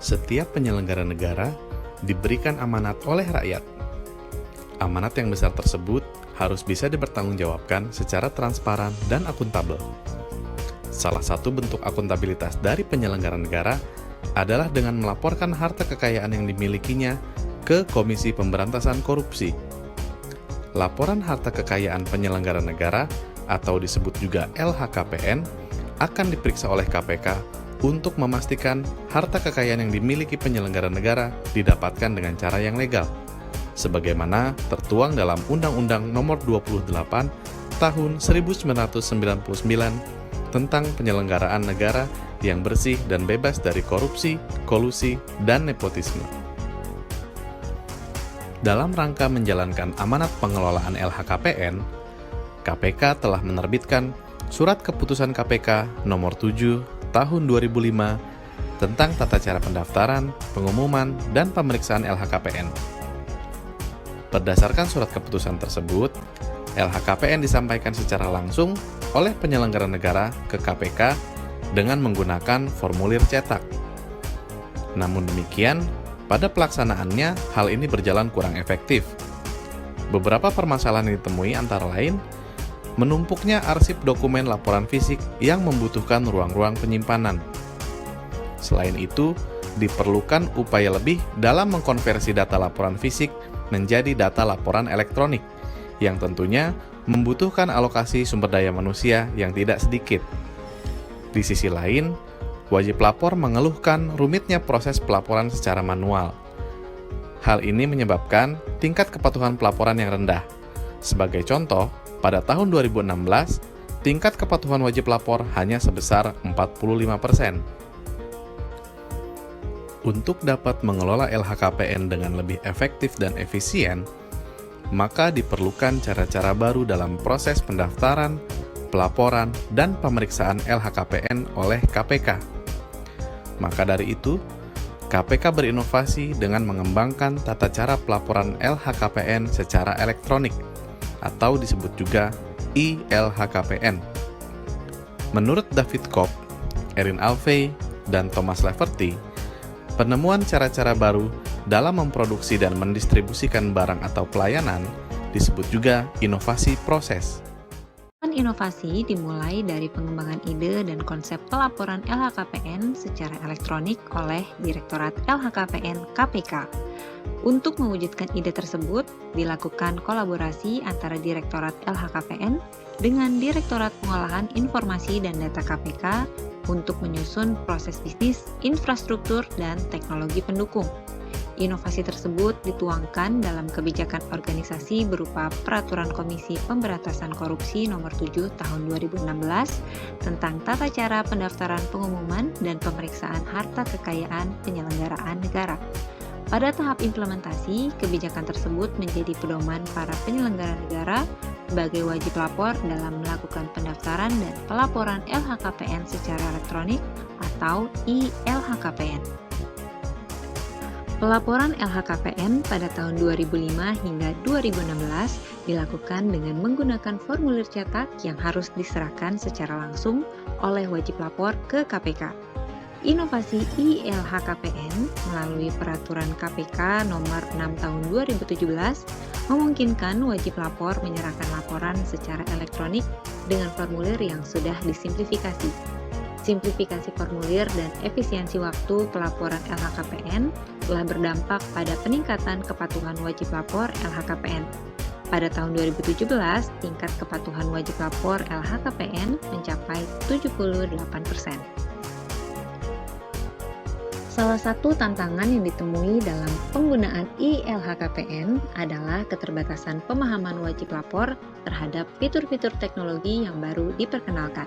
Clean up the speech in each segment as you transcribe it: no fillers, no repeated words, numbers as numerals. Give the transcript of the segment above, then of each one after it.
Setiap penyelenggara negara diberikan amanat oleh rakyat. Amanat yang besar tersebut harus bisa dipertanggungjawabkan secara transparan dan akuntabel. Salah satu bentuk akuntabilitas dari penyelenggara negara adalah dengan melaporkan harta kekayaan yang dimilikinya ke Komisi Pemberantasan Korupsi. Laporan harta kekayaan penyelenggara negara atau disebut juga LHKPN akan diperiksa oleh KPK untuk memastikan harta kekayaan yang dimiliki penyelenggara negara didapatkan dengan cara yang legal, sebagaimana tertuang dalam Undang-Undang Nomor 28 Tahun 1999 tentang penyelenggaraan negara yang bersih dan bebas dari korupsi, kolusi, dan nepotisme. Dalam rangka menjalankan amanat pengelolaan LHKPN, KPK telah menerbitkan Surat Keputusan KPK Nomor 7 Tahun 2005 tentang tata cara pendaftaran, pengumuman, dan pemeriksaan LHKPN. Berdasarkan surat keputusan tersebut, LHKPN disampaikan secara langsung oleh penyelenggara negara ke KPK dengan menggunakan formulir cetak. Namun demikian, pada pelaksanaannya hal ini berjalan kurang efektif. Beberapa permasalahan yang ditemui antara lain, menumpuknya arsip dokumen laporan fisik yang membutuhkan ruang-ruang penyimpanan. Selain itu, diperlukan upaya lebih dalam mengkonversi data laporan fisik menjadi data laporan elektronik, yang tentunya membutuhkan alokasi sumber daya manusia yang tidak sedikit. Di sisi lain, wajib lapor mengeluhkan rumitnya proses pelaporan secara manual. Hal ini menyebabkan tingkat kepatuhan pelaporan yang rendah. Sebagai contoh, pada tahun 2016, tingkat kepatuhan wajib lapor hanya sebesar 45%. Untuk dapat mengelola LHKPN dengan lebih efektif dan efisien, maka diperlukan cara-cara baru dalam proses pendaftaran, pelaporan, dan pemeriksaan LHKPN oleh KPK. Maka dari itu, KPK berinovasi dengan mengembangkan tata cara pelaporan LHKPN secara elektronik, atau disebut juga e-LHKPN. Menurut David Kopp, Erin Alvey, dan Thomas Leverty, penemuan cara-cara baru dalam memproduksi dan mendistribusikan barang atau pelayanan disebut juga inovasi proses. Inovasi dimulai dari pengembangan ide dan konsep pelaporan LHKPN secara elektronik oleh Direktorat LHKPN KPK. Untuk mewujudkan ide tersebut, dilakukan kolaborasi antara Direktorat LHKPN dengan Direktorat Pengolahan Informasi dan Data KPK untuk menyusun proses bisnis, infrastruktur, dan teknologi pendukung. Inovasi tersebut dituangkan dalam kebijakan organisasi berupa Peraturan Komisi Pemberantasan Korupsi Nomor 7 Tahun 2016 tentang tata cara pendaftaran, pengumuman, dan pemeriksaan harta kekayaan penyelenggaraan negara. Pada tahap implementasi, kebijakan tersebut menjadi pedoman para penyelenggara negara sebagai wajib lapor dalam melakukan pendaftaran dan pelaporan LHKPN secara elektronik atau e-LHKPN. Pelaporan LHKPN pada tahun 2005 hingga 2016 dilakukan dengan menggunakan formulir cetak yang harus diserahkan secara langsung oleh wajib lapor ke KPK. Inovasi e-LHKPN melalui Peraturan KPK Nomor 6 Tahun 2017 memungkinkan wajib lapor menyerahkan laporan secara elektronik dengan formulir yang sudah disimplifikasi. Simplifikasi formulir dan efisiensi waktu pelaporan LHKPN telah berdampak pada peningkatan kepatuhan wajib lapor LHKPN. Pada tahun 2017, tingkat kepatuhan wajib lapor LHKPN mencapai 78%. Salah satu tantangan yang ditemui dalam penggunaan e-LHKPN adalah keterbatasan pemahaman wajib lapor terhadap fitur-fitur teknologi yang baru diperkenalkan.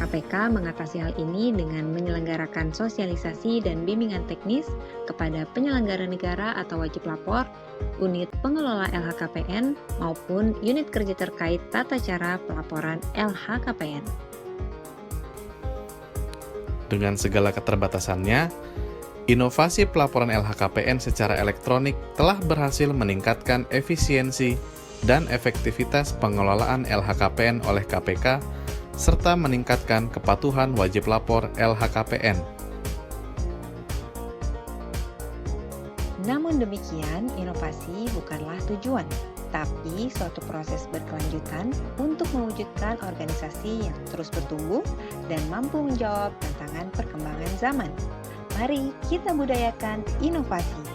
KPK mengatasi hal ini dengan menyelenggarakan sosialisasi dan bimbingan teknis kepada penyelenggara negara atau wajib lapor, unit pengelola LHKPN, maupun unit kerja terkait tata cara pelaporan LHKPN. Dengan segala keterbatasannya, inovasi pelaporan LHKPN secara elektronik telah berhasil meningkatkan efisiensi dan efektivitas pengelolaan LHKPN oleh KPK serta meningkatkan kepatuhan wajib lapor LHKPN. Namun demikian, inovasi bukanlah tujuan, tapi suatu proses berkelanjutan untuk mewujudkan organisasi yang terus bertumbuh dan mampu menjawab tantangan perkembangan zaman. Mari kita budayakan inovasi.